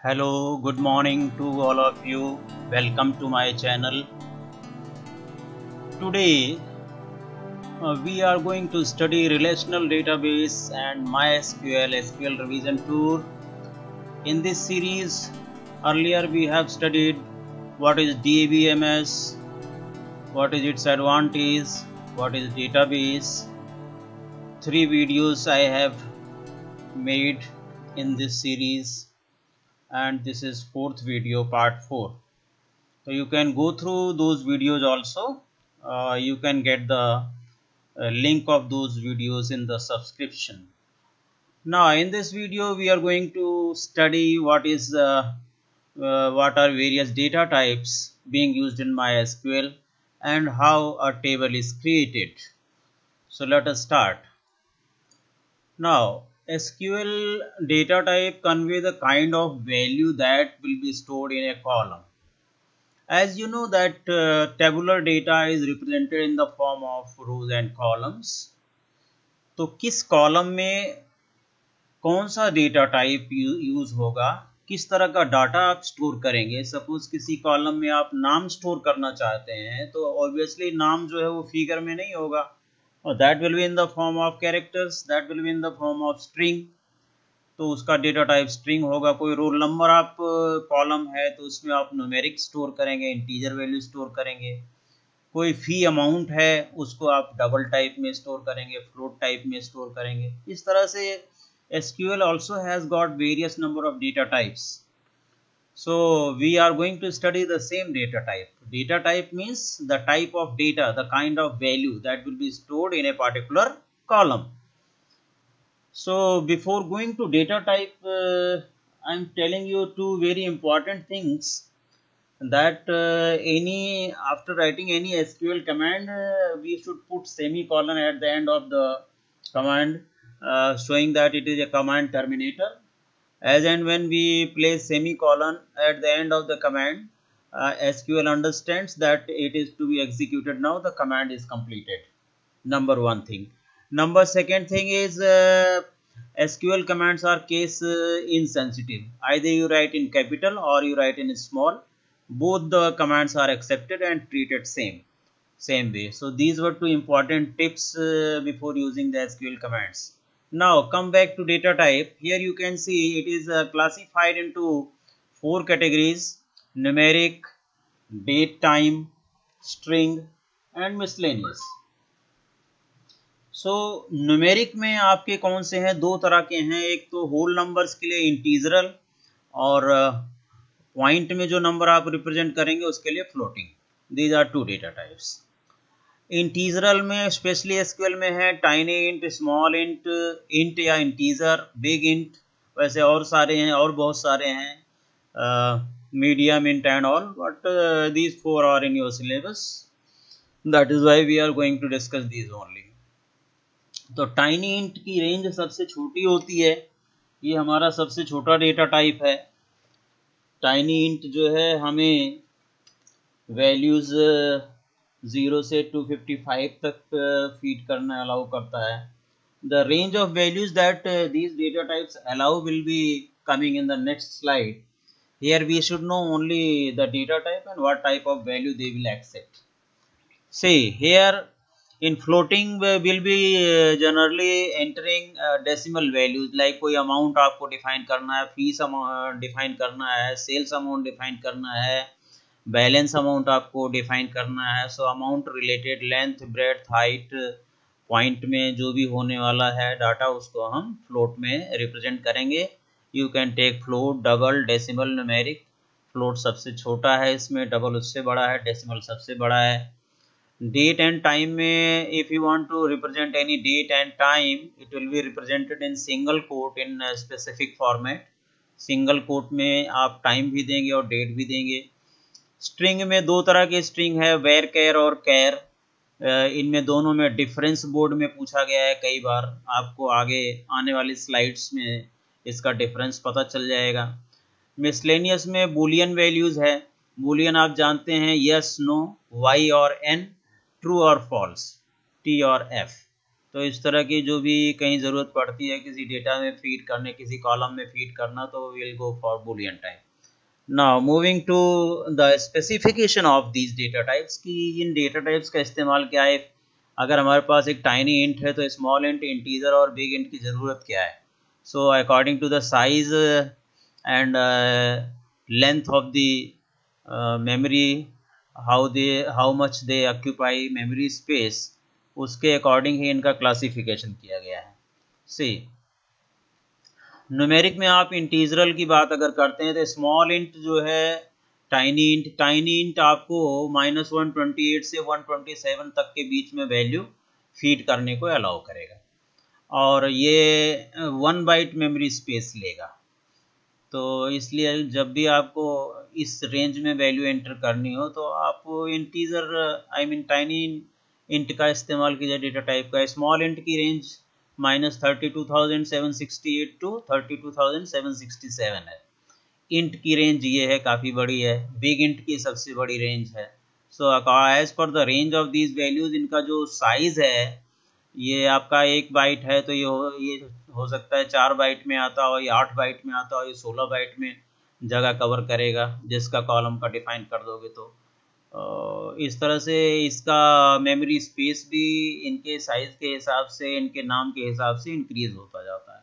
Hello, good morning to all of you. Welcome to my channel. Today we are going to study relational database and MySQL SQL revision tour. In this series, earlier we have studied what is DBMS, what is its advantage, what is database. 3 videos I have made in this series, and this is 4th video, part 4. So you can go through those videos also. You can get the link of those videos in the subscription. Now in this video we are going to study what are various data types being used in MySQL and how a table is created. So let us start. Now SQL data type convey the kind of value that will be stored in a column. As you know that tabular data is represented in the form of rows and columns. तो किस column में कौन सा data type use होगा, किस तरह का data आप स्टोर करेंगे. सपोज किसी कॉलम में आप नाम स्टोर करना चाहते हैं तो ऑब्वियसली नाम जो है वो फिगर में नहीं होगा, और that will be in the form of characters, that will be in the form of string. तो उसका डेटा टाइप स्ट्रिंग होगा. कोई रोल नंबर आप कॉलम है तो उसमें आप न्यूमेरिक स्टोर करेंगे, इंटीजर वैल्यू स्टोर करेंगे. कोई फी अमाउंट है उसको आप डबल टाइप में स्टोर करेंगे, फ्लोट टाइप में स्टोर करेंगे. इस तरह से SQL also has got various number of data types. So we are going to study the same data type. Data type means the type of data, the kind of value that will be stored in a particular column. So before going to data type, I am telling you two very important things, that after writing any SQL command, we should put semicolon at the end of the command, showing that it is a command terminator. As and when we place semicolon at the end of the command, SQL understands that it is to be executed now, the command is completed. Number one thing. Number second thing is SQL commands are case insensitive. Either you write in capital or you write in small, both the commands are accepted and treated same way. So these were two important tips before using the SQL commands. Now come back to data type. Here you can see it is classified into 4 categories: numeric, date time, string and miscellaneous. So numeric में आपके कौन से हैं? 2 तरह के हैं. एक तो होल नंबर्स के लिए इंटीजरल, और पॉइंट में जो नंबर आप रिप्रेजेंट करेंगे उसके लिए floating. These are 2 data types. Integral में स्पेशली एसक्यूएल में है tiny int, small int, int या इंटीजर, बिग इंट, वैसे और सारे हैं, और बहुत सारे हैं, medium int and all, but these 4 are in your syllabus. That is why we are going to discuss these only. तो टाइनी इंट की रेंज सबसे छोटी होती है. ये हमारा सबसे छोटा डेटा टाइप है. टाइनी इंट जो है हमें वैल्यूज 0 से 255 तक फीड करना अलाउ करता है. The range of values that these data types allow will be coming in the next slide. Here we should know only the data type and what type of value they will accept. See here in floating will be generally entering decimal values, like कोई amount आपको define करना है, fees define करना है, sales amount define करना है, balance amount आपको define करना है. So amount related length, breadth, height, point में जो भी होने वाला है डाटा उसको हम फ्लोट में रिप्रेजेंट करेंगे. You can take float, double, decimal, numeric. Float सबसे छोटा है इसमें, डबल उससे बड़ा है, डेसिमल सबसे बड़ा है. डेट एंड टाइम में if you want to represent any date and time, it will be represented in single quote in specific format. Single quote में आप टाइम भी देंगे और डेट भी देंगे. स्ट्रिंग में 2 तरह के स्ट्रिंग है, वेर केयर और केयर. इनमें दोनों में डिफरेंस बोर्ड में पूछा गया है कई बार. आपको आगे आने वाली स्लाइड्स में इसका डिफरेंस पता चल जाएगा. मिसलेनियस में बूलियन वैल्यूज है. बूलियन आप जानते हैं, यस, नो, वाई और एन, ट्रू और फॉल्स, टी और एफ. तो इस तरह की जो भी कहीं ज़रूरत पड़ती है किसी डेटा में फीड करने, किसी कॉलम में फीड करना, तो will go for boolean type. Now moving to the specification of these data types, कि इन डेटा टाइप्स का इस्तेमाल क्या है। अगर हमारे पास एक टाइनी इंट है तो स्मॉल इंट, इंटीजर और बिग इंट की ज़रूरत क्या है। So according to the size and length of the memory, how much they occupy memory space, उसके अकॉर्डिंग ही इनका क्लासिफिकेशन किया गया है। सी न्यूमेरिक में आप इंटीजरल की बात अगर करते हैं तो स्मॉल इंट जो है टाइनी इंट आपको -128 से 127 तक के बीच में वैल्यू फीड करने को अलाउ करेगा, और ये 1 बाइट मेमोरी स्पेस लेगा। तो इसलिए जब भी आपको इस रेंज में वैल्यू एंटर करनी हो तो आप इंटीजर टाइनी इंट का इस्तेमाल कीजिए डेटा टाइप का। स्मॉल इंट की रेंज -32,768 टू 32,767 है। इंट की रेंज ये है, काफ़ी बड़ी है। बिग इंट की सबसे बड़ी रेंज है। So as per the range of these values, इनका जो साइज है, ये आपका 1 बाइट है तो ये हो सकता है 4 बाइट में आता हो, या 8 बाइट में आता हो, ये 16 बाइट में जगह कवर करेगा जिसका कॉलम का डिफाइन कर दोगे तो इस तरह से इसका मेमोरी स्पेस भी इनके साइज के हिसाब से, इनके नाम के हिसाब से इंक्रीज होता जाता है।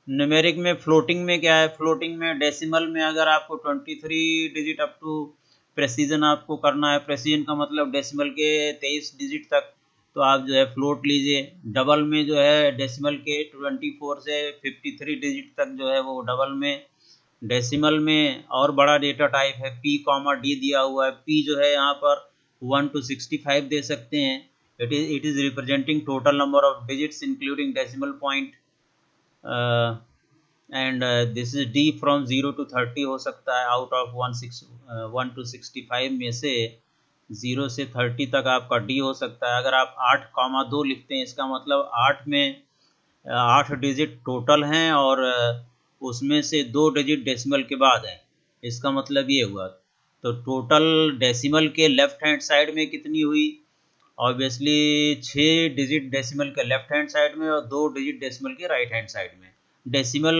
न्यूमेरिक में फ्लोटिंग में क्या है, फ्लोटिंग में डेसिमल में अगर आपको 23 डिजिट अप टू प्रेसिजन आपको करना है, प्रेसिजन का मतलब डेसिमल के 23 डिजिट तक, तो आप जो है फ्लोट लीजिए। डबल में जो है डेसिमल के 24 से 53 डिजिट तक जो है वो डबल में। डेसिमल में और बड़ा डेटा टाइप है P, D दिया हुआ है। P जो है यहाँ पर 1 to 65 दे सकते हैं। It is representing total number of digits including decimal point, and this is D from 0 to 30 हो सकता है। आउट ऑफ 1 to 65 में से 0 से 30 तक आपका D हो सकता है। अगर आप 8,2 लिखते हैं, इसका मतलब 8 में 8 डिजिट टोटल हैं और उसमें से 2 डिजिट डेसिमल के बाद हैं। इसका मतलब ये हुआ। तो टोटल डेसिमल के लेफ्ट हैंड साइड में कितनी हुई, ऑब्वियसली 6 डिजिट डेसिमल के लेफ्ट हैंड साइड में और 2 डिजिट डेसिमल के राइट हैंड साइड में। डेसिमल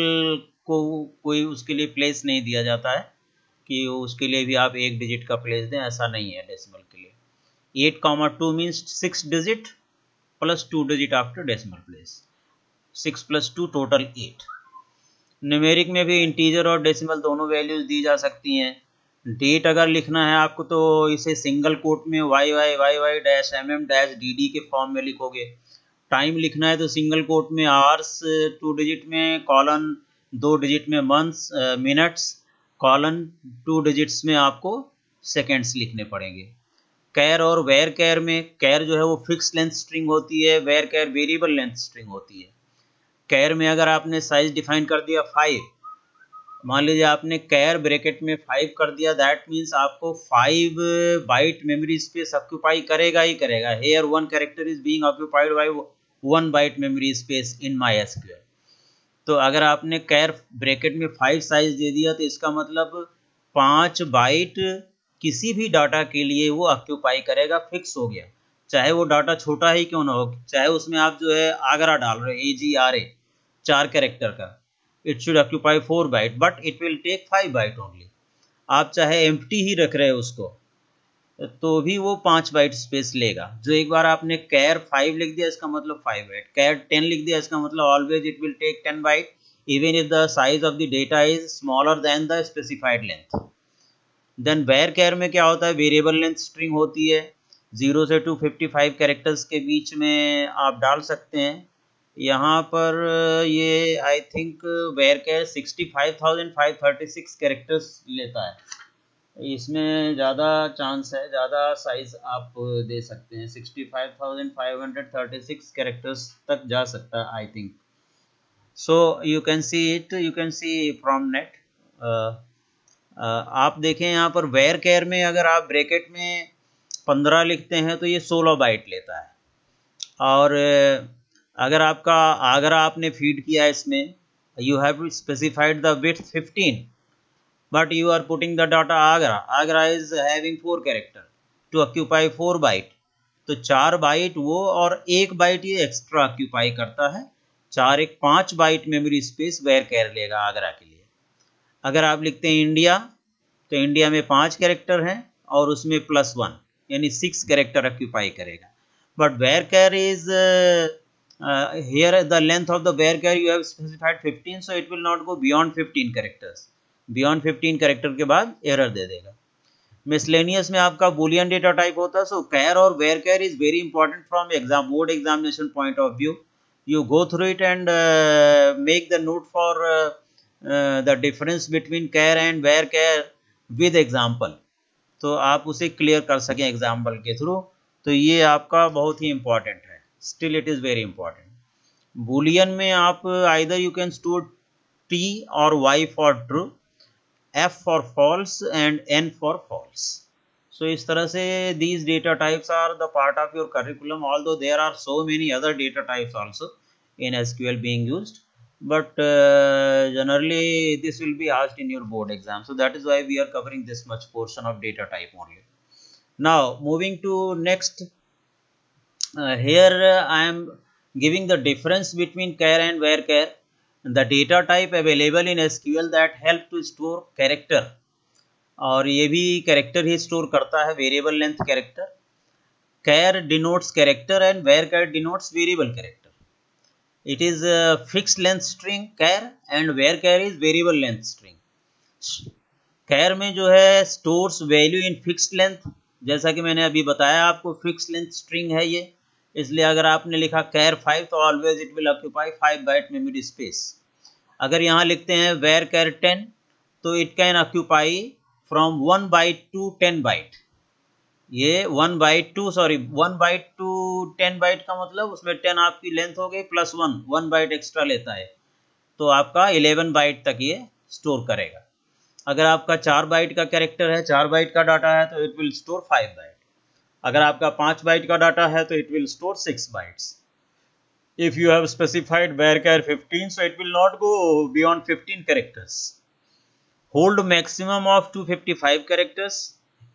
को कोई उसके लिए प्लेस नहीं दिया जाता है कि उसके लिए भी आप 1 डिजिट का प्लेस दें, ऐसा नहीं है डेसिमल के लिए। 8,2 means 6 digit plus 2 digit after decimal place, 6 + 2 total 8। Numeric में भी इंटीजर और डेसिमल दोनों वैल्यूज दी जा सकती हैं। डेट अगर लिखना है आपको तो इसे सिंगल कोट में YY-MM-DD के फॉर्म में लिखोगे। टाइम लिखना है तो सिंगल कोट में आवर्स 2 डिजिट में, कॉलन 2 डिजिट में मंथ्स मिनट्स, कॉलन 2 डिजिट्स में आपको सेकेंड्स लिखने पड़ेंगे। कैर और वेर कैर में, कैर जो है वो फिक्स लेंथ स्ट्रिंग होती है, var char variable length string होती है। कैर में अगर आपने साइज डिफाइन कर दिया 5, मान लीजिए आपने कैर ब्रैकेट में 5 कर दिया, दैट मीन्स आपको 5 बाइट मेमोरी स्पेस ऑक्यूपाई करेगा ही करेगा। Here 1 character is being occupied by 1 byte memory space in MySQL। तो अगर आपने कैर ब्रैकेट में 5 साइज दे दिया तो इसका मतलब 5 बाइट किसी भी डाटा के लिए वो ऑक्यूपाई करेगा, फिक्स हो गया। चाहे वो डाटा छोटा ही क्यों ना हो, चाहे उसमें आप जो है आगरा डाल रहे हैं AGRA 4 कैरेक्टर का, it should occupy 4 byte but it will take 5 byte only. आप चाहे एम्प्टी ही रख रहे हैं उसको तो भी वो 5 बाइट स्पेस लेगा। जो एक बार आपने कैर 5 लिख दिया इसका मतलब 5 बाइट, कैर 10 लिख दिया इसका मतलब always it will take 10 byte even if the size of the data is smaller than the specified length. Then varchar में क्या होता है, वेरिएबल लेंथ स्ट्रिंग होती है, 0 से 255 कैरेक्टर्स के बीच में आप डाल सकते हैं। यहाँ पर ये I think var char 65,536 characters लेता है। इसमें ज़्यादा चांस है, ज़्यादा साइज आप दे सकते हैं, 65,536 कैरेक्टर्स तक जा सकता है I think. So you can C from net. आप देखें यहाँ पर वेर कैर में अगर आप ब्रैकेट में 15 लिखते हैं तो ये 16 बाइट लेता है। और अगर आपने फीड किया इसमें, you have specified the width 15 but you are putting the data Agra is having 4 character to occupy 4 byte, तो 4 बाइट वो और 1 बाइट ये एक्स्ट्रा ऑक्यूपाई करता है। 4 1 5 बाइट मेमोरी स्पेस वेयर कैर लेगा आगरा के लिए। अगर आप लिखते हैं इंडिया, तो इंडिया में 5 कैरेक्टर हैं और उसमें +1 यानी 6 कैरेक्टर ऑक्यूपाई करेगा। But var char is here the length of the where char you have specified 15, so it will not go beyond 15 characters. Beyond 15 character के बाद एरर दे देगा। मिसलेनियस में आपका बूलियन डेटा टाइप होता है। सो कैर और var char is very important from exam board examination point of view. You go through it and make the note for the difference between char and var char with example, तो आप उसे clear कर सकें example के through. तो ये आपका बहुत ही इंपॉर्टेंट है। Still it is very important. Boolean में आप either you can store T और Y for true, F for false and N for false. So इस तरह से these data types are the part of your curriculum, although there are so many other data types also in SQL being used, but generally this will be asked in your board exam. So that is why we are covering this much portion of data type only. Now moving to next, here I am giving the difference between char and varchar. The data type available in SQL that help to store character, और ये भी character ही store करता है, variable length character. char denotes character and varchar denotes variable character. It is a fixed length string char and varchar is variable length string. char में जो है stores value in fixed length, जैसा कि मैंने अभी बताया आपको फिक्स्ड लेंथ स्ट्रिंग है ये, इसलिए अगर आपने लिखा char 5 तो always it will occupy 5 byte memory space. अगर यहाँ लिखते हैं वेयर कैर 10 तो it can occupy from 1 byte to 10 byte. ये 1 बाइट टू 10 बाइट का मतलब उसमें 10 आपकी लेंथ हो गई प्लस 1 बाइट एक्स्ट्रा लेता है, तो आपका 11 बाइट तक ये स्टोर करेगा। अगर आपका 4 बाइट का कैरेक्टर है, 4 बाइट का डाटा है, तो इट विल स्टोर 5 बाइट। अगर आपका 5 बाइट का डाटा है तो it will store 6 bytes. If you have specified varchar 15, so it will not go beyond 15 characters. Hold maximum of 255 characters.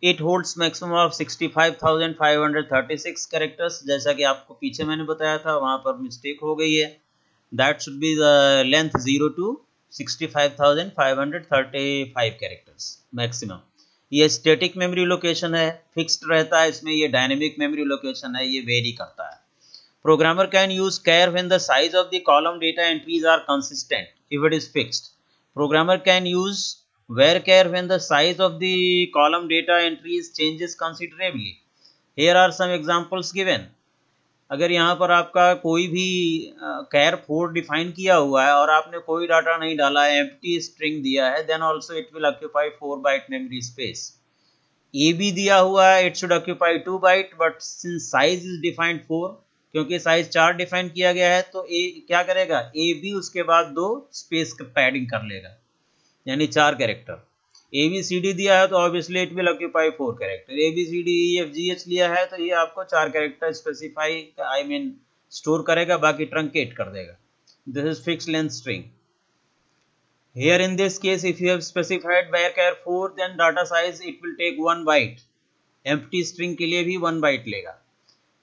It holds maximum of 65,536 characters. जैसा कि आपको पीछे मैंने बताया था, वहाँ पर मिस्टेक हो गई है। That should be the length 0 to 65,535 characters maximum. ये स्टैटिक मेमोरी लोकेशन है, फिक्स्ड रहता है इसमें। ये डायनेमिक मेमोरी लोकेशन है, ये वेरी करता है। Programmer can use char when the size of the column data entries are consistent if it is fixed. Programmer can use varchar when the size of the column data entries changes considerably. Here are some examples given. अगर यहाँ पर आपका कोई भी char 4 define किया हुआ है और आपने कोई डाटा नहीं डाला है, empty string दिया है, then also it will occupy 4 byte memory space. A भी दिया हुआ है, it should occupy 2 byte, but since size is defined 4, क्योंकि साइज 4 डिफाइन किया गया है, तो ए क्या करेगा, ए बी उसके बाद 2 स्पेस पैडिंग कर लेगा, यानी 4 character. A B C D दिया है तो obviously it will occupy 4 character. A B C D E F G H लिया है तो ये आपको 4 कैरेक्टर स्पेसिफाई स्टोर करेगा, बाकी ट्रंकेट कर देगा। This is fixed length string. Here in this case if you have specified varchar 4 then data size it will take 1 byte. Empty string के लिए भी 1 बाइट लेगा।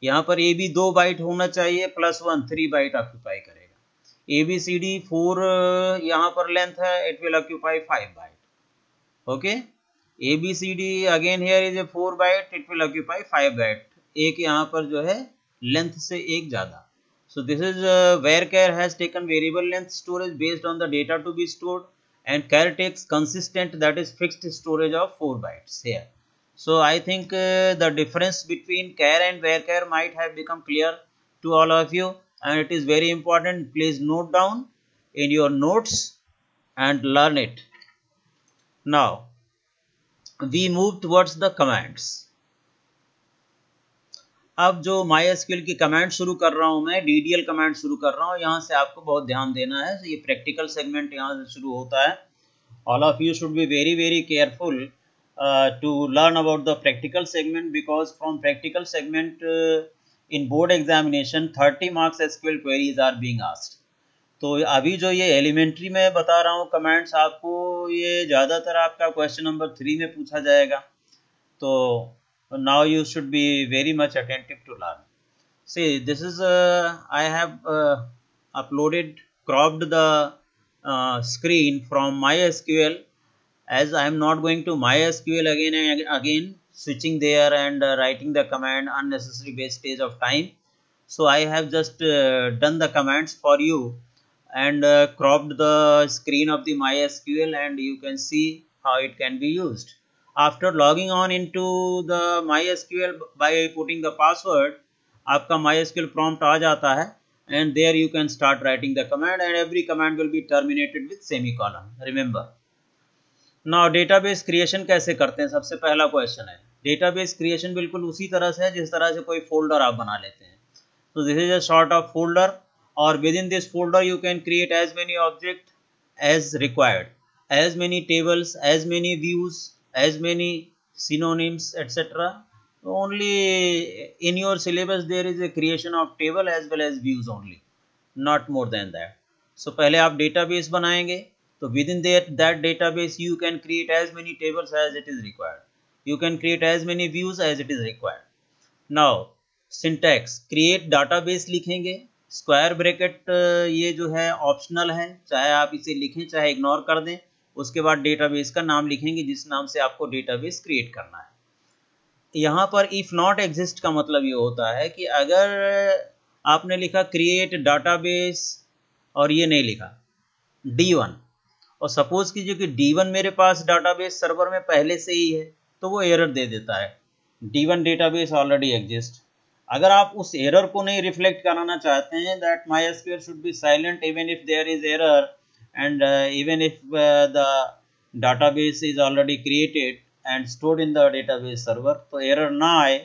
यहाँ पर ए बी 2 बाइट होना चाहिए, +1 3 बाइट ऑक्यूपाई करेगा। ए बी सी डी 4 यहाँ पर लेंथ है, it will occupy 5 byte. Okay, A B C D again here is a 4 byte, it will occupy 5 byte. एक यहाँ पर जो है लेंथ से एक ज्यादा। So this is varchar has taken variable length storage based on the data to be stored and char takes consistent that is fixed storage of 4 bytes here. So I think the difference between char and varchar might have become clear to all of you, and it is very important. Please note down in your notes and learn it. Now we move towards the commands. अब जो MySQL की command शुरू कर रहा हूँ मैं, DDL command शुरू कर रहा हूँ, यहाँ से आपको बहुत ध्यान देना है। ये प्रैक्टिकल सेगमेंट यहाँ से शुरू होता है। All of you should be very careful to learn about the practical segment, because from practical segment in board examination 30 marks SQL queries are being asked. तो अभी जो ये एलिमेंट्री में बता रहा हूँ कमांड्स आपको, ये ज़्यादातर आपका क्वेश्चन नंबर 3 में पूछा जाएगा। तो Now you should be very much attentive to learn. See, this is I have uploaded, cropped the screen from MySQL, as I am not going to MySQL again and again, switching there and writing the command unnecessary wastage of time. So I have just done the commands for you and cropped the screen of the MySQL, and you can see how it can be used. After logging on into the MySQL by putting the password, आपका MySQL prompt आ जाता है, and there you can start writing the command, and every command will be terminated with semicolon. Remember. Now database creation कैसे करते हैं, सबसे पहला question है। Database creation बिल्कुल उसी तरह से है जिस तरह से कोई फोल्डर आप बना लेते हैं। तो this is a sort of folder, और within this folder you can create as many object as required, as many tables, as many views, as many synonyms, etc. Only in your syllabus there is a creation of table as well as views only, not more than that. So पहले आप database बनाएंगे, तो within that database you can create as many tables as it is required. You can create as many views as it is required. Now syntax, create database लिखेंगे, square bracket ये जो है optional है, चाहे आप इसे लिखें चाहे इग्नोर कर दें। उसके बाद डेटाबेस का नाम लिखेंगे जिस नाम से आपको डेटाबेस क्रिएट करना है। यहाँ पर इफ नॉट एग्जिस्ट का मतलब ये होता है कि अगर आपने लिखा क्रिएट डाटाबेस और ये नहीं लिखा D1, और सपोज कीजिए कि D1 मेरे पास डाटाबेस सर्वर में पहले से ही है, तो वो एरर दे देता है, D1 डेटाबेस ऑलरेडी एग्जिस्ट। अगर आप उस एरर को नहीं रिफ्लेक्ट कराना चाहते हैं, that MySQL should be silent even if there is error and even if the database is already created and stored in the database server, तो एरर ना आए,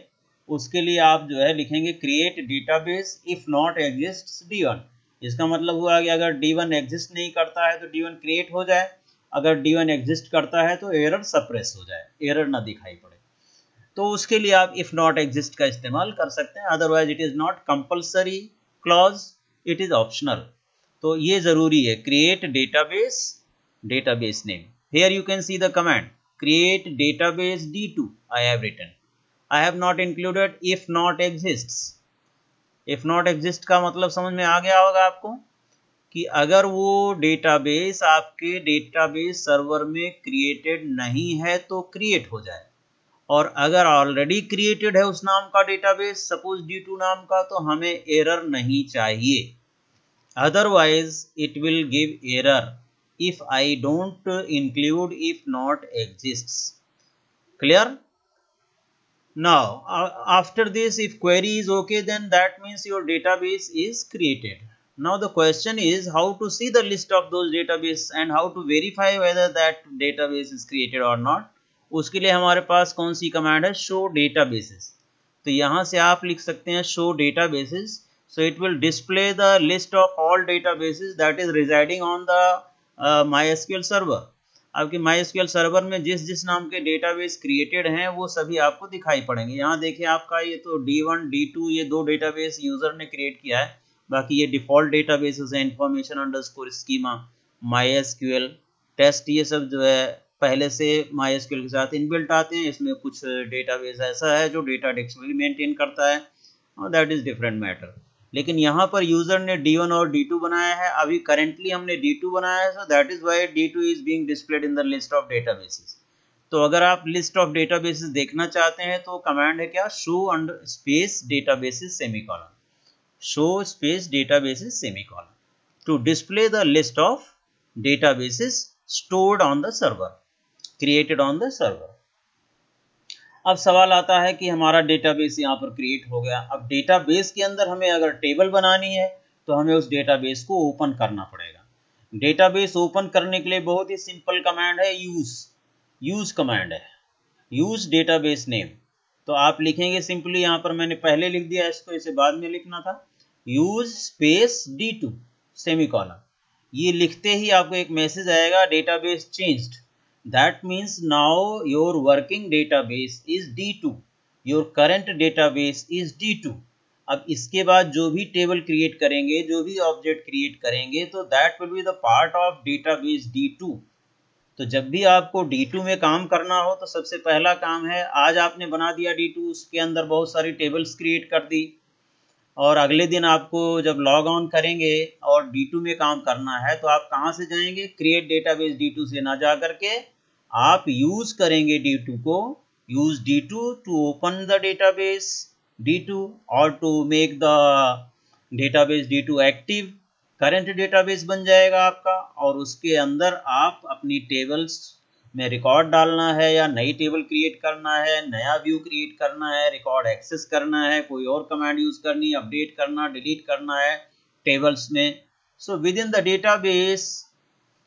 उसके लिए आप जो है लिखेंगे create database if not exist D1। इसका मतलब हुआ कि अगर D1 एग्जिस्ट नहीं करता है तो D1 क्रिएट हो जाए, अगर D1 एग्जिस्ट करता है तो एरर सप्रेस हो जाए, एरर ना दिखाई पड़े। तो उसके लिए आप इफ नॉट एग्जिस्ट का इस्तेमाल कर सकते हैं, otherwise it is not compulsory clause, it is optional. तो ये जरूरी है, create database, database name. Here you can see the command create database D2 I have written, I have not included if not exists. If not exist का मतलब समझ में आ गया होगा आपको कि अगर वो डेटाबेस आपके डेटाबेस सर्वर में क्रिएटेड नहीं है तो क्रिएट हो जाए, और अगर ऑलरेडी क्रिएटेड है उस नाम का डेटाबेस, सपोज D2 नाम का, तो हमें एरर नहीं चाहिए, otherwise it will give error if I don't include if not exists. Clear? Now after this, if query is okay, then that means your database is created. Now the question is how to see the list of those database and how to verify whether that database is created or not. उसके लिए हमारे पास कौन सी command है, show databases. तो यहाँ से आप लिख सकते हैं show databases, so it will display the list of all databases that is residing on the MySQL server. आपके MySQL सर्वर में जिस जिस नाम के डेटाबेस क्रिएटेड हैं वो सभी आपको दिखाई पड़ेंगे। यहाँ देखिए आपका ये तो D1 D2 ये दो डेटाबेस यूजर ने क्रिएट किया है, बाकी ये डिफॉल्ट डेटाबेसेस हैं, information underscore schema, MySQL test, ये सब जो है पहले से MySQL के साथ इनबिल्ट आते हैं। इसमें कुछ डेटाबेस ऐसा है जो डेटा डिक्शनरी मेंटेन करता है, और दैट इज डिफरेंट मैटर। लेकिन यहाँ पर यूजर ने D1 और D2 बनाया है, अभी करेंटली हमने D2 बनाया है, so that is why D2 is being displayed in the list of databases. तो अगर आप लिस्ट ऑफ डेटाबेसेस देखना चाहते हैं तो कमांड है क्या, show under space databases semicolon, show space databases semicolon, to display the list of databases stored on the server, created on the server. अब सवाल आता है कि हमारा डेटाबेस यहाँ पर क्रिएट हो गया, अब डेटाबेस के अंदर हमें अगर टेबल बनानी है तो हमें उस डेटाबेस को ओपन करना पड़ेगा। डेटाबेस ओपन करने के लिए बहुत ही सिंपल कमांड है, यूज कमांड है, यूज डेटाबेस नेम। तो आप लिखेंगे सिंपली, यहाँ पर मैंने पहले लिख दिया इसको, इसे बाद में लिखना था, यूज स्पेस D2 सेमीकोलन। ये लिखते ही आपको एक मैसेज आएगा database changed, that means now your working database is D2, your current database is D2। अब इसके बाद जो भी टेबल क्रिएट करेंगे, जो भी ऑब्जेक्ट क्रिएट करेंगे, तो that will be the part of database D2। तो जब भी आपको D2 में काम करना हो तो सबसे पहला काम है, आज आपने बना दिया D2, उसके अंदर बहुत सारी टेबल्स क्रिएट कर दी, और अगले दिन आपको जब लॉग ऑन करेंगे और D2 में काम करना है तो आप कहाँ से जाएंगे, क्रिएट डेटाबेस D2 से ना जा करके आप यूज करेंगे D2 को, use D2 to open the database D2 और to make the database D2 active. Current database बन जाएगा आपका, और उसके अंदर आप अपनी टेबल्स में रिकॉर्ड डालना है या नई टेबल क्रिएट करना है, नया व्यू क्रिएट करना है, रिकॉर्ड एक्सेस करना है, कोई और कमांड यूज करनी है, अपडेट करना, डिलीट करना है टेबल्स में। So with in the database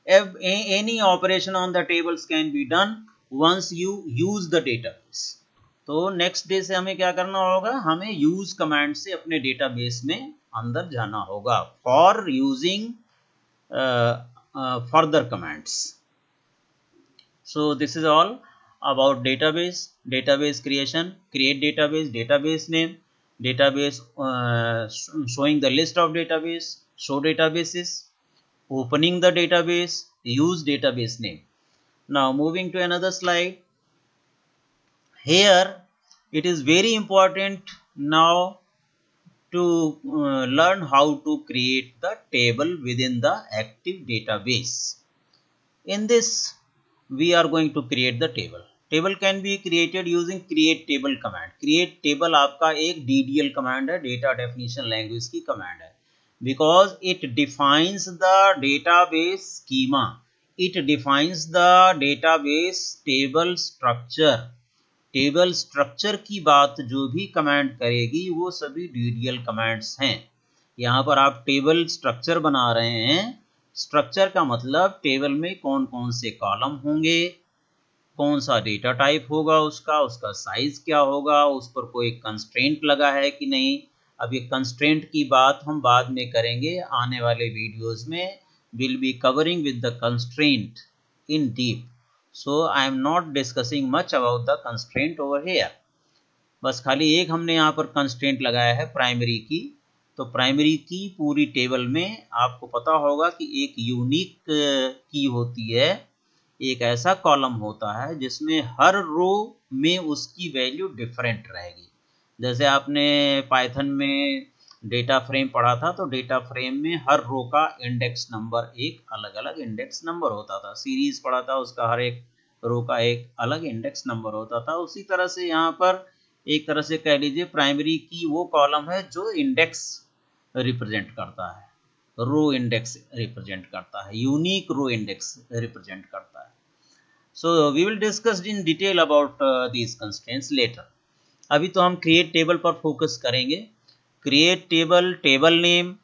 any operation on the tables can be done once you use the database। तो नेक्स्ट डे से हमें क्या करना होगा, हमें यूज कमांड से अपने डेटाबेस में अंदर जाना होगा for using further commands. So this is all about database, database creation, create database, database name, database showing the list of database, show databases, opening the database, use database name. Now moving to another slide. Here it is very important now to learn how to create the table within the active database. In this we are going to create the table. Table can be created using create table command. Create table आपका एक DDL command है, data definition language की command है, because it defines the database schema, it defines the database table structure। Table structure की बात जो भी command करेगी वो सभी DDL कमांड्स हैं। यहाँ पर आप टेबल स्ट्रक्चर बना रहे हैं, स्ट्रक्चर का मतलब टेबल में कौन कौन से कॉलम होंगे, कौन सा डेटा टाइप होगा, उसका साइज क्या होगा, उस पर कोई कंस्ट्रेंट लगा है कि नहीं। अब ये कंस्ट्रेंट की बात हम बाद में करेंगे, आने वाले वीडियोस में will be covering with the constraint in deep, so I am not discussing much about the constraint over here. बस खाली एक हमने यहाँ पर कंस्ट्रेंट लगाया है प्राइमरी की। तो प्राइमरी की पूरी टेबल में आपको पता होगा कि एक यूनिक की होती है, एक ऐसा कॉलम होता है जिसमें हर रो में उसकी वैल्यू डिफरेंट रहेगी। जैसे आपने पाइथन में डेटा फ्रेम पढ़ा था, तो डेटा फ्रेम में हर रो का इंडेक्स नंबर एक अलग अलग इंडेक्स नंबर होता था। सीरीज पढ़ा था, उसका हर एक रो का एक अलग इंडेक्स नंबर होता था। उसी तरह से यहाँ पर एक तरह से कह लीजिए प्राइमरी की वो कॉलम है जो इंडेक्स रिप्रेजेंट करता है, रो इंडेक्स रिप्रेजेंट करता है, यूनिक रो इंडेक्स रिप्रेजेंट करता है। So we will discuss in detail about these constraints later. अभी तो हम क्रिएट टेबल पर फोकस करेंगे। Create table, table name,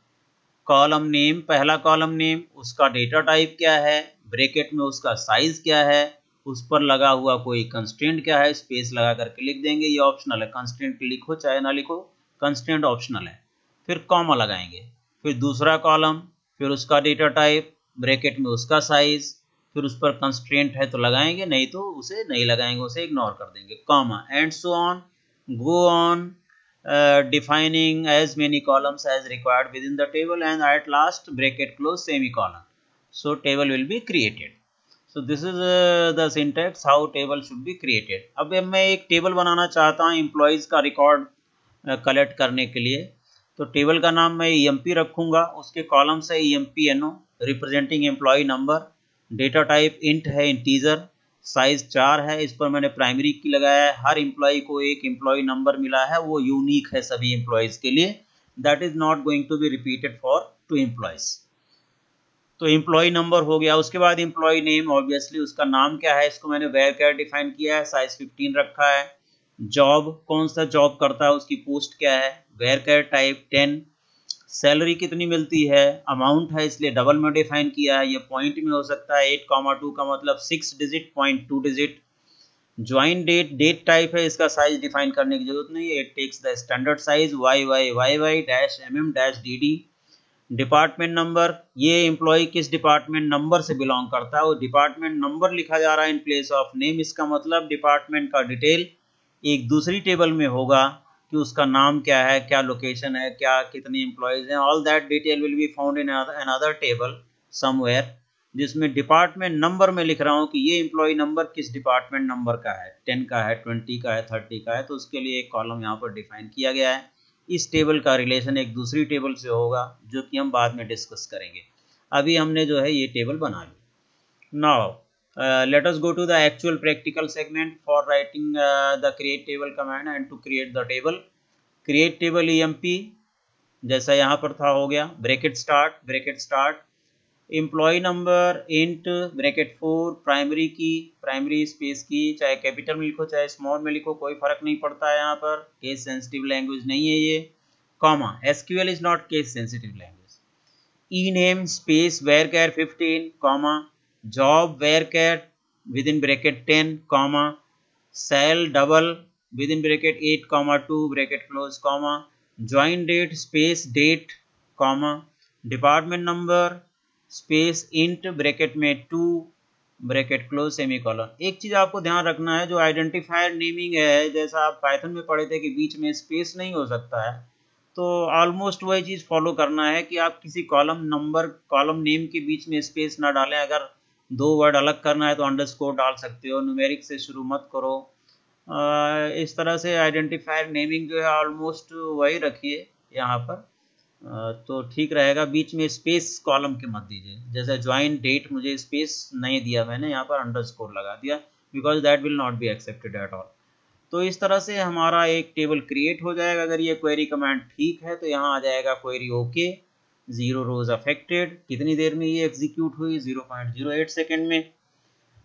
column name, पहला कॉलम नेम, उसका डेटा टाइप क्या है, ब्रैकेट में उसका साइज क्या है, उस पर लगा हुआ कोई कंस्ट्रेंट क्या है, स्पेस लगा करके लिख देंगे, ये ऑप्शनल है, कंस्ट्रेंट लिखो चाहे ना लिखो, कंस्ट्रेंट ऑप्शनल है। फिर कॉमा लगाएंगे, फिर दूसरा कॉलम, फिर उसका डेटा टाइप, ब्रैकेट में उसका साइज, फिर उस पर कंस्ट्रेंट है तो लगाएंगे, नहीं तो उसे नहीं लगाएंगे, उसे इग्नोर कर देंगे, comma, and so on, go on defining as many columns as required within the table, and at last bracket close semicolon, so table will be created। So this is the syntax how table should be created। अब मैं एक table बनाना चाहता हूँ employees का record collect करने के लिए, तो टेबल का नाम मैं EMP रखूँगा, उसके कॉलम्स है EMPNO representing employee number, data type int है, इंटीजर, साइज 4 है, इस पर मैंने प्राइमरी की लगाया है, हर एम्प्लॉय को एक एम्प्लॉय नंबर मिला है, वो यूनिक है सभी एम्प्लॉयज़ के लिए, that is not going to be repeated for 2 employees. तो एम्प्लॉय नंबर हो गया, उसके बाद एम्प्लॉय नेम, ऑब्वियसली उसका नाम क्या है, इसको मैंने where डिफाइन किया है, साइज 15 रखा है, जॉब कौन सा जॉब करता है, उसकी पोस्ट क्या है, where टाइप 10, सैलरी कितनी मिलती है, अमाउंट है इसलिए डबल में डिफाइन किया है, ये पॉइंट में हो सकता है, 8,2 का मतलब 6 digit, point 2 digit, join date, date type है, इसका साइज डिफाइन करने की जरूरत नहीं है, it takes the standard size YYYY-MM-DD, department number, ये एम्प्लॉय किस डिपार्टमेंट नंबर से बिलोंग करता है, वो डिपार्टमेंट नंबर लिखा जा रहा है इन प्लेस ऑफ नेम, इसका मतलब डिपार्टमेंट का डिटेल एक दूसरी टेबल में होगा कि उसका नाम क्या है, क्या लोकेशन है, क्या कितने एम्प्लॉयज़ हैं, all that detail will be found in another table somewhere. जिसमें डिपार्टमेंट नंबर में लिख रहा हूँ कि ये एम्प्लॉय नंबर किस डिपार्टमेंट नंबर का है, 10 का है, 20 का है, 30 का है, तो उसके लिए एक कॉलम यहाँ पर डिफाइन किया गया है। इस टेबल का रिलेशन एक दूसरी टेबल से होगा जो कि हम बाद में डिस्कस करेंगे। अभी हमने जो है ये टेबल बना ली। Now let us go to the actual practical segment for writing the create table command and to create the table. Create table EMP जैसा यहाँ पर था हो गया, bracket start, employee number int bracket 4, primary key, primary space key, चाहे capital में लिखो चाहे स्मॉल में लिखो कोई फर्क नहीं पड़ता है, यहाँ पर केस सेंसिटिव लैंग्वेज नहीं है ये, comma, SQL is not case sensitive language, E name space varchar 15, comma, job varchar within bracket 10, comma, sal double within bracket 8, 2 bracket close, comma, join date space date, comma, department number space int bracket में 2 bracket close semicolon. एक चीज आपको ध्यान रखना है, जो identifier naming है, जैसा आप पाइथन में पढ़े थे कि बीच में स्पेस नहीं हो सकता है, तो ऑलमोस्ट वही चीज फॉलो करना है कि आप किसी कॉलम नंबर कॉलम नेम के बीच में स्पेस ना डालें। अगर 2 वर्ड अलग करना है तो अंडरस्कोर डाल सकते हो, न्यूमेरिक से शुरू मत करो। इस तरह से आइडेंटिफायर नेमिंग जो है ऑलमोस्ट वही रखिए यहाँ पर, तो ठीक रहेगा। बीच में स्पेस कॉलम के मत दीजिए, जैसे ज्वाइन डेट मुझे स्पेस नहीं दिया मैंने, यहाँ पर अंडरस्कोर लगा दिया, because that will not be accepted at all. तो इस तरह से हमारा एक टेबल क्रिएट हो जाएगा। अगर ये क्वेरी कमांड ठीक है तो यहाँ आ जाएगा क्वेरी ओके, 0 रोज अफेक्टेड। कितनी देर में ये एग्जीक्यूट हुई? 0.08 सेकेंड में।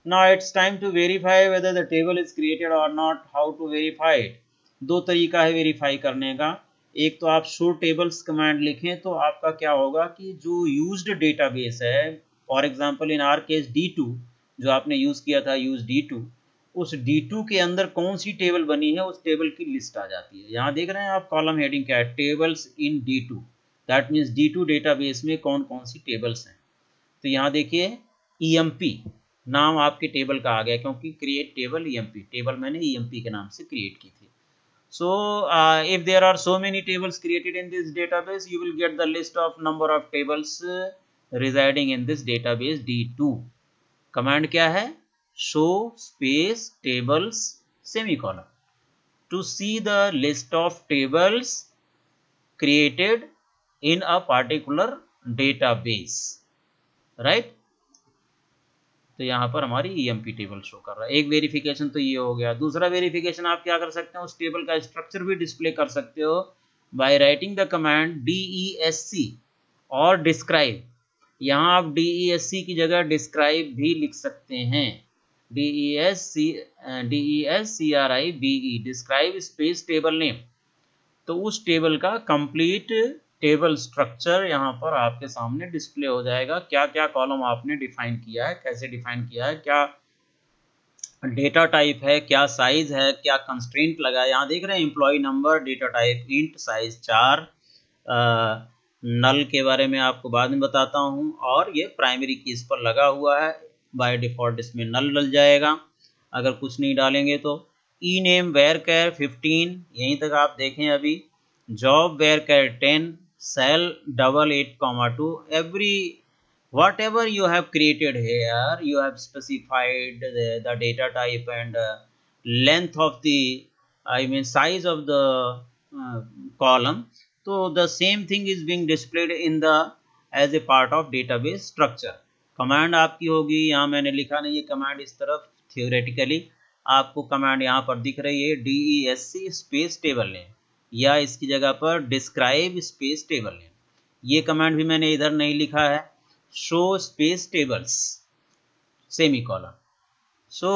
Now it's time to verify whether the table is created और not. How to verify it? 2 तरीका है वेरीफाई करने का। एक तो आप शो टेबल्स कमांड लिखें तो आपका क्या होगा कि जो यूज्ड डेटाबेस है, for example in are case D2 जो आपने यूज किया था, यूज D2, उस D2 के अंदर कौन सी टेबल बनी है उस टेबल की लिस्ट आ जाती है। यहाँ देख रहे हैं आप कॉलम हेडिंग क्या है, tables in D2, that means D2 database में कौन कौन सी टेबल्स हैं। तो यहाँ देखिए EMP नाम आपके टेबल का आ गया, क्योंकि क्रिएट टेबल EMP, टेबल मैंने EMP के नाम से क्रिएट की थी। So if there are so many tables created in this database, you will get the list of number of tables residing in this database D2. Command क्या है? Show space tables semicolon to see the list of tables created in a particular database, right? तो यहाँ पर हमारी EMP table show कर रहा है। एक वेरिफिकेशन तो ये हो गया। दूसरा वेरिफिकेशन आप क्या कर सकते हैं, उस टेबल का स्ट्रक्चर भी डिस्प्ले कर सकते हो by writing the command DESC और डिस्क्राइब। यहाँ आप DESC की जगह डिस्क्राइब भी लिख सकते हैं, DESCRIBE, describe space table name. तो उस टेबल का कंप्लीट टेबल स्ट्रक्चर यहाँ पर आपके सामने डिस्प्ले हो जाएगा। क्या क्या कॉलम आपने डिफाइन किया है, कैसे डिफाइन किया है, क्या डेटा टाइप है, क्या साइज है, क्या कंस्ट्रेंट लगा है। यहाँ देख रहे हैं employee number, data type int, size 4, null के बारे में आपको बाद में बताता हूँ, और ये प्राइमरी की इस पर लगा हुआ है। बाय डिफॉल्ट इसमें नल डल जाएगा अगर कुछ नहीं डालेंगे तो। ई नेम varchar 15, यहीं तक आप देखें अभी। Job varchar 10, cell 88,2. Whatever you have created here, you have specified the data type and length of the, size of the column. So the same thing is being displayed in the as a part of database structure. Command आपकी होगी, यहाँ मैंने लिखा नहीं है command इस तरफ, theoretically आपको कमांड यहाँ पर दिख रही है DESC स्पेस टेबल नेम, या इसकी जगह पर डिस्क्राइब स्पेस टेबल नेम। ये कमांड भी मैंने इधर नहीं लिखा है, show space tables semicolon. So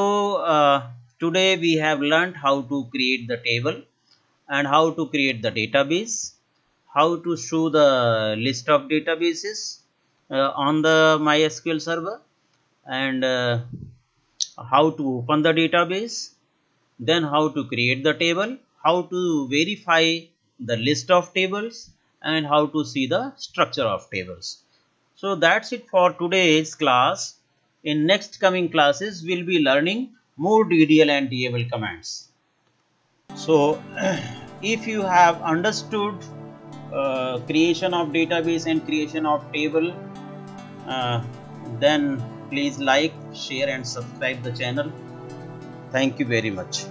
today we have learned how to create the table and how to create the database, how to show the list of databases on the MySQL server, and how to open the database, then how to create the table, how to verify the list of tables, and how to see the structure of tables. So that's it for today's class. In next coming classes we'll be learning more DDL and DABL commands. So if you have understood creation of database and creation of table then please like, share and subscribe the channel. Thank you very much.